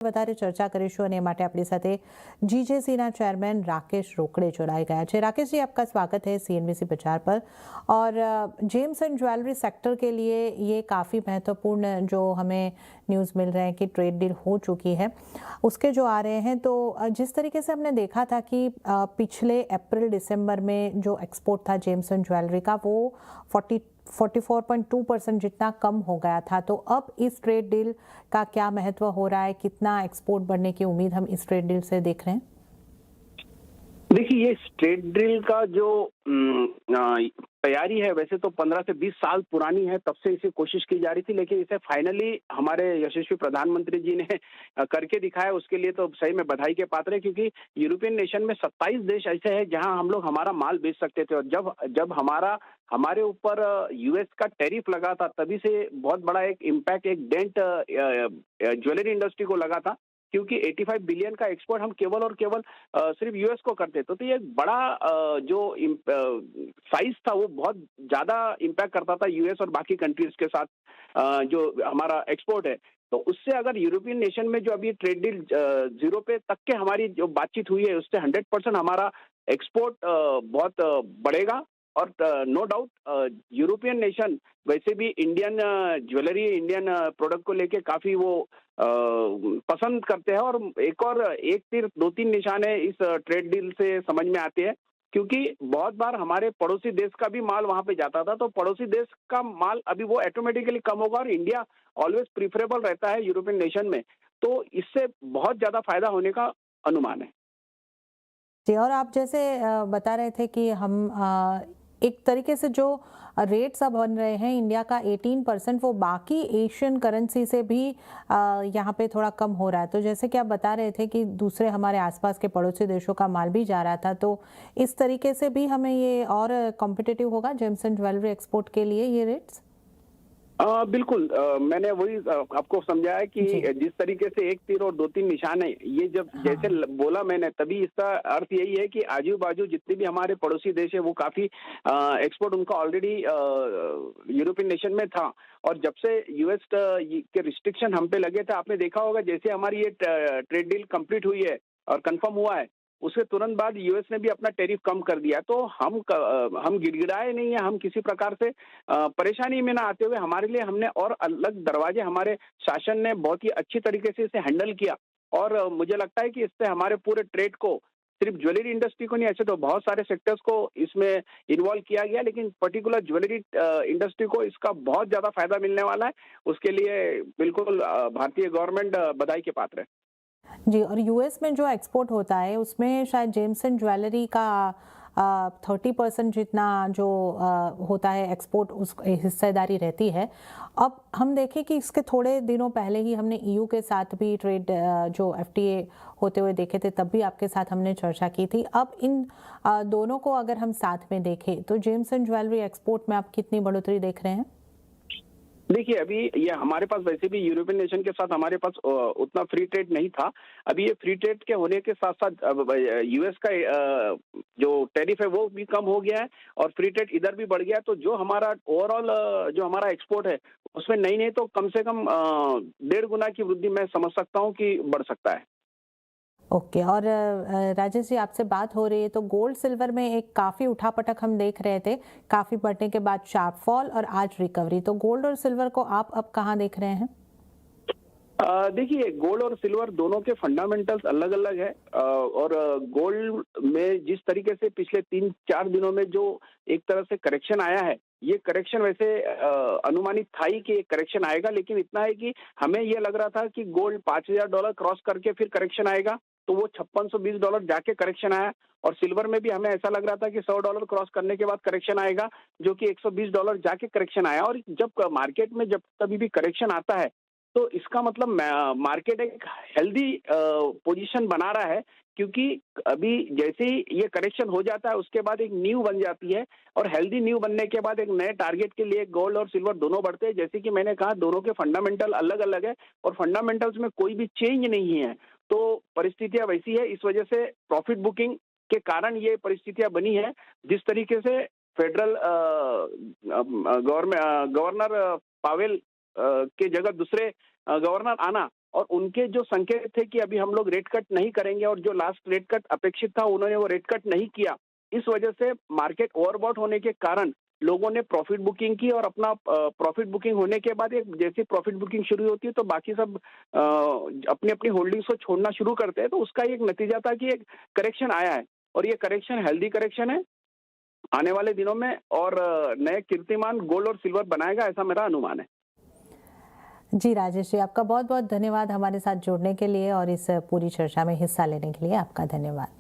વધારે ચર્ચા કરીશું અને એ માટે अपनी સાથે जीजेसी ना चेयरमैन राकेश रोकड़े जोड़ाए गया है। राकेश जी, आपका स्वागत है सीएनबीसी प्रचार पर। और जेम्स एंड ज्वेलरी सेक्टर के लिए ये काफ़ी महत्वपूर्ण जो हमें न्यूज़ मिल रहे हैं कि ट्रेड डील हो चुकी है, उसके जो आ रहे हैं, तो जिस तरीके से हमने देखा था कि पिछले अप्रैल दिसंबर में जो एक्सपोर्ट था जेम्स एंड ज्वेलरी का, वो 44.2% जितना कम हो गया था। तो अब इस ट्रेड डील का क्या महत्व हो रहा है, कितना एक्सपोर्ट बढ़ने की उम्मीद हम इस ट्रेड डील से देख रहे हैं? देखिए, ये ट्रेड डील का जो तैयारी है, वैसे तो 15 से 20 साल पुरानी है, तब से इसे कोशिश की जा रही थी, लेकिन इसे फाइनली हमारे यशस्वी प्रधानमंत्री जी ने करके दिखाया। उसके लिए तो सही में बधाई के पात्र है, क्योंकि यूरोपियन नेशन में 27 देश ऐसे हैं जहां हम लोग हमारा माल बेच सकते थे। और जब जब हमारे ऊपर यूएस का टैरिफ लगा था, तभी से बहुत बड़ा एक इम्पैक्ट, एक डेंट ज्वेलरी इंडस्ट्री को लगा था, क्योंकि 85 बिलियन का एक्सपोर्ट हम केवल और केवल सिर्फ यूएस को करते। तो ये एक बड़ा जो साइज था, वो बहुत ज्यादा इम्पैक्ट करता था यूएस और बाकी कंट्रीज के साथ जो हमारा एक्सपोर्ट है। तो उससे अगर यूरोपियन नेशन में जो अभी ट्रेड डील जीरो पे तक के हमारी जो बातचीत हुई है, उससे 100% हमारा एक्सपोर्ट बहुत बढ़ेगा। और नो डाउट यूरोपियन नेशन वैसे भी इंडियन ज्वेलरी, इंडियन प्रोडक्ट को लेके काफी वो पसंद करते हैं। और एक तीर दो तीन निशाने इस ट्रेड डील से समझ में आते हैं, क्योंकि बहुत बार हमारे पड़ोसी देश का भी माल वहां पे जाता था, तो पड़ोसी देश का माल अभी वो ऑटोमेटिकली कम होगा और इंडिया ऑलवेज प्रिफरेबल रहता है यूरोपियन नेशन में। तो इससे बहुत ज्यादा फायदा होने का अनुमान है। जी, और आप जैसे बता रहे थे कि हम एक तरीके से जो रेट्स अब बन रहे हैं इंडिया का 18%, वो बाकी एशियन करेंसी से भी यहाँ पे थोड़ा कम हो रहा है। तो जैसे कि आप बता रहे थे कि दूसरे हमारे आसपास के पड़ोसी देशों का माल भी जा रहा था, तो इस तरीके से भी हमें ये और कॉम्पिटिटिव होगा जेम्स एंड ज्वेलरी एक्सपोर्ट के लिए ये रेट्स? बिल्कुल, मैंने वही आपको समझाया कि जी। जिस तरीके से एक तीर और दो तीन निशान है, ये जब जैसे हाँ। बोला मैंने, तभी इसका अर्थ यही है कि आजू बाजू जितने भी हमारे पड़ोसी देश है, वो काफी एक्सपोर्ट उनका ऑलरेडी यूरोपियन नेशन में था। और जब से यूएस के रिस्ट्रिक्शन हम पे लगे थे, आपने देखा होगा, जैसे हमारी ये ट्रेड डील कंप्लीट हुई है और कंफर्म हुआ है, उसके तुरंत बाद यूएस ने भी अपना टैरिफ कम कर दिया। तो हम गिड़गिड़ाए नहीं है, हम किसी प्रकार से परेशानी में ना आते हुए, हमारे लिए हमने और अलग दरवाजे, हमारे शासन ने बहुत ही अच्छी तरीके से इसे हैंडल किया। और मुझे लगता है कि इससे हमारे पूरे ट्रेड को, सिर्फ ज्वेलरी इंडस्ट्री को नहीं, ऐसे तो बहुत सारे सेक्टर्स को इसमें इन्वॉल्व किया गया, लेकिन पर्टिकुलर ज्वेलरी इंडस्ट्री को इसका बहुत ज्यादा फायदा मिलने वाला है। उसके लिए बिल्कुल भारतीय गवर्नमेंट बधाई के पात्र है। जी, और यूएस में जो एक्सपोर्ट होता है उसमें शायद जेम्स एंड ज्वेलरी का 30% जितना जो होता है एक्सपोर्ट, उस हिस्सेदारी रहती है। अब हम देखें कि इसके थोड़े दिनों पहले ही हमने ईयू के साथ भी ट्रेड जो एफटीए होते हुए देखे थे, तब भी आपके साथ हमने चर्चा की थी। अब इन दोनों को अगर हम साथ में देखें, तो जेम्स एंड ज्वेलरी एक्सपोर्ट में आप कितनी बढ़ोतरी देख रहे हैं? देखिए, अभी ये हमारे पास वैसे भी यूरोपियन नेशन के साथ हमारे पास उतना फ्री ट्रेड नहीं था। अभी ये फ्री ट्रेड के होने के साथ साथ अब यूएस का जो टैरिफ है वो भी कम हो गया है और फ्री ट्रेड इधर भी बढ़ गया है। तो जो हमारा ओवरऑल जो हमारा एक्सपोर्ट है, उसमें नहीं तो कम से कम 1.5 गुना की वृद्धि मैं समझ सकता हूँ कि बढ़ सकता है। ओके। और राजेश जी, आपसे बात हो रही है तो गोल्ड सिल्वर में एक काफ़ी उठापटक हम देख रहे थे, काफ़ी बढ़ने के बाद शार्प फॉल और आज रिकवरी। तो गोल्ड और सिल्वर को आप अब कहाँ देख रहे हैं? देखिए, गोल्ड और सिल्वर दोनों के फंडामेंटल्स अलग अलग है। और गोल्ड में जिस तरीके से पिछले 3-4 दिनों में जो एक तरह से करेक्शन आया है, ये करेक्शन वैसे अनुमानित था ही कि करेक्शन आएगा, लेकिन इतना है कि हमें ये लग रहा था कि गोल्ड $5,000 क्रॉस करके फिर करेक्शन आएगा, तो वो $5620 जाके करेक्शन आया। और सिल्वर में भी हमें ऐसा लग रहा था कि $100 क्रॉस करने के बाद करेक्शन आएगा, जो कि $120 जाके करेक्शन आया। और जब मार्केट में जब कभी भी करेक्शन आता है, तो इसका मतलब मार्केट एक हेल्दी पोजीशन बना रहा है, क्योंकि अभी जैसे ही ये करेक्शन हो जाता है, उसके बाद एक न्यू बन जाती है। और हेल्दी न्यू बनने के बाद एक नए टारगेट के लिए गोल्ड और सिल्वर दोनों बढ़ते हैं। जैसे कि मैंने कहा, दोनों के फंडामेंटल अलग अलग है और फंडामेंटल्स में कोई भी चेंज नहीं है। तो परिस्थितियां वैसी है, इस वजह से प्रॉफिट बुकिंग के कारण ये परिस्थितियां बनी है। जिस तरीके से फेडरल गवर्नर पावेल के जगह दूसरे गवर्नर आना, और उनके जो संकेत थे कि अभी हम लोग रेट कट नहीं करेंगे और जो लास्ट रेट कट अपेक्षित था उन्होंने वो रेट कट नहीं किया। इस वजह से मार्केट ओवरबॉट होने के कारण लोगों ने प्रॉफिट बुकिंग की और अपना प्रॉफिट बुकिंग होने के बाद एक जैसी प्रॉफिट बुकिंग शुरू होती है तो बाकी सब अपनी अपनी होल्डिंग्स को छोड़ना शुरू करते हैं। तो उसका एक नतीजा था कि एक करेक्शन आया है और ये करेक्शन हेल्दी करेक्शन है आने वाले दिनों में और नए कीर्तिमान गोल्ड और सिल्वर बनाएगा, ऐसा मेरा अनुमान है। जी राजेश जी, आपका बहुत बहुत धन्यवाद हमारे साथ जुड़ने के लिए और इस पूरी चर्चा में हिस्सा लेने के लिए आपका धन्यवाद।